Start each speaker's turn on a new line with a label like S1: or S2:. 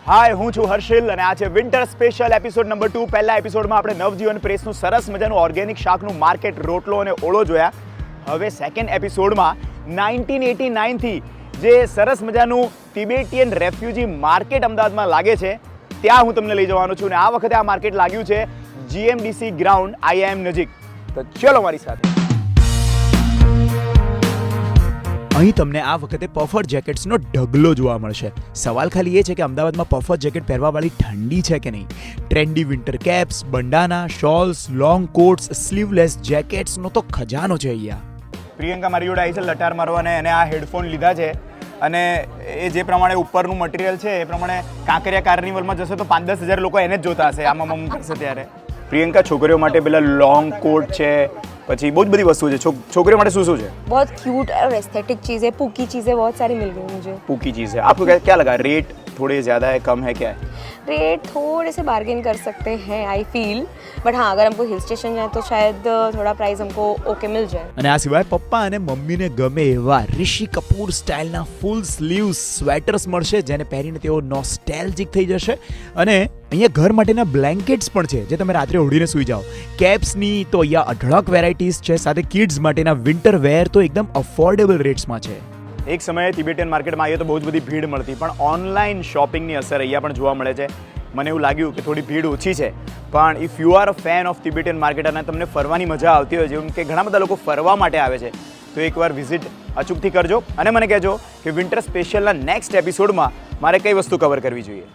S1: હાય, હું છું હર્ષિલ અને આ છે વિન્ટર સ્પેશિયલ એપિસોડ નંબર 2. પહેલા એપિસોડમાં આપણે નવજીવન પ્રેસનું સરસ મજાનું ઓર્ગેનિક શાકનું માર્કેટ, રોટલો અને ઓળો જોયા. હવે સેકન્ડ એપિસોડમાં 1989 થી જે સરસ મજાનું તિબેટિયન રેફ્યુજી માર્કેટ અમદાવાદમાં લાગે છે ત્યાં હું તમને લઈ જવાનો છું. અને આ વખતે આ માર્કેટ લાગ્યું છે GMDC ગ્રાઉન્ડ IIM નજીક. તો ચલો મારી સાથે. અહીં તમને આ વખતે પફર જેકેટ્સનો ઢગલો જોવા મળશે. સવાલ ખાલી એ છે કે અમદાવાદમાં પફર જેકેટ પહેરવાવાળી ઠંડી છે કે નહીં. Trendy winter caps, bandana, shawls, long coats, sleeveless જેકેટ્સનો તો ખજાનો છે અહીંયા. પ્રિયંકા મારી જોડે આવી છે લટાર મારવાને, એને આ હેડફોન લીધા છે અને એ જે પ્રમાણે ઉપરનું મટીરિયલ છે એ પ્રમાણે કાંકરિયા કાર્નિવલમાં જશે તો 5-10 હજાર લોકો એને જ જોતા હશે આમાં મમ કરશે ત્યારે. પ્રિયંકા, છોકરીઓ માટે પેલા લોંગ કોટ છે, પછી बहुत बड़ी वस्तु है. छोकरियों માટે શું છે?
S2: बहुत क्यूट और एस्थेटिक चीज़ें, पूकी चीज़ें बहुत सारी मिल गई मुझे.
S1: पूकी चीज़ है. आपको क्या लगा, रेट थोड़े ज़्यादा है, कम है, क्या है?
S2: रेट थोड़े से बार्गेन कर सकते हैं आई फील, बट हाँ अगर हमको हिल स्टेशन जाए तो शायद थोड़ा प्राइस हमको ओके मिल जाए.
S1: અને આ સિવાય પપ્પા અને મમ્મીને ગમે એવા ઋષિ કપૂર સ્ટાઇલના ફૂલ સ્લીવ સ્વેટર્સ મળશે જેને પહેરીને તેઓ નોસ્ટેલ્જિક થઈ જશે. અને અહીંયા ઘર માટેના બ્લેન્કેટ્સ પણ છે જે તમે રાત્રે ઓઢીને સૂઈ જાઓ. કેપ્સની તો અહીંયા અઢળક વેરાયટીઝ છે, સાથે કિડ્સ માટેના વિન્ટર વેર તો એકદમ અફોર્ડેબલ રેટ્સમાં છે. એક સમયે તિબેટિયન માર્કેટમાં આવીએ તો બહુ જ બધી ભીડ મળતી, પણ ઓનલાઈન શોપિંગની અસર અહીંયા પણ જોવા મળે છે. મને એવું લાગ્યું કે થોડી ભીડ ઓછી છે, પણ if you are a fan of Tibetan market અને તમને ફરવાની મજા આવતી હોય, જેમ કે ઘણા બધા લોકો ફરવા માટે આવે છે, તો એકવાર વિઝિટ અચૂકથી કરજો અને મને કહેજો કે વિન્ટર સ્પેશિયલના નેક્સ્ટ એપિસોડમાં મારે કઈ વસ્તુ કવર કરવી જોઈએ.